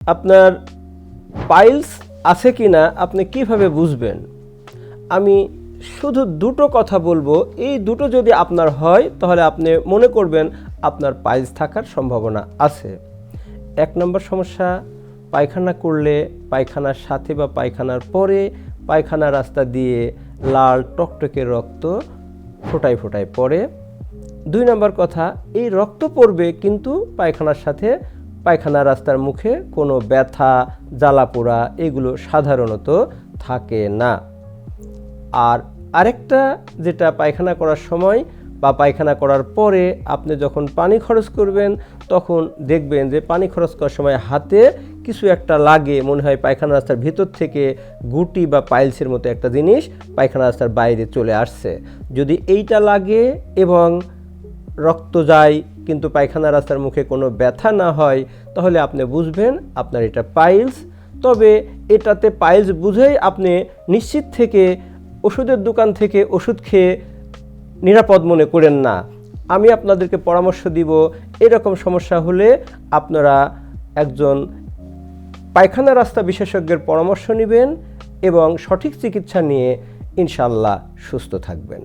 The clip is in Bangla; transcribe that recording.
আপনার পাইলস আছে কি না আপনি কিভাবে বুঝবেন? আমি শুধু দুটো কথা বলবো, এই দুটো যদি আপনার হয় তাহলে আপনি মনে করবেন আপনার পাইলস থাকার সম্ভাবনা আছে। 1 নম্বর সমস্যা, পায়খানা করলে পায়খানার সাথে বা পায়খানার পরে পায়খানা রাস্তা দিয়ে লাল টকটকে রক্ত ফোঁটায় ফোঁটায় পড়ে। 2 নম্বর কথা, এই রক্ত পড়বে কিন্তু পায়খানার সাথে পায়খানা রাস্তার মুখে কোনো ব্যথা, জ্বালা পোড়া এগুলো সাধারণত থাকে না। আর আরেকটা যেটা, পায়খানা করার সময় বা পায়খানা করার পরে আপনি যখন পানি খরচ করবেন তখন দেখবেন যে পানি খরচ করার সময় হাতে কিছু একটা লাগে, মনে হয় পায়খানা রাস্তার ভিতর থেকে গুটি বা পাইলসের মতো একটা জিনিস পায়খানা রাস্তার বাইরে চলে আসছে। যদি এইটা লাগে এবং রক্ত যায় কিন্তু পায়খানা রাস্তার মুখে কোনো ব্যথা না হয় তাহলে আপনি বুঝবেন আপনার এটা পাইলস। তবে এটাতে পাইলস বুঝেই আপনি নিশ্চিত থেকে ওষুধের দোকান থেকে ওষুধ খেয়ে নিরাপদ মনে করেন না। আমি আপনাদেরকে পরামর্শ দিব, এরকম সমস্যা হলে আপনারা একজন পায়খানা রাস্তা বিশেষজ্ঞের পরামর্শ নেবেন এবং সঠিক চিকিৎসা নিয়ে ইনশাআল্লাহ সুস্থ থাকবেন।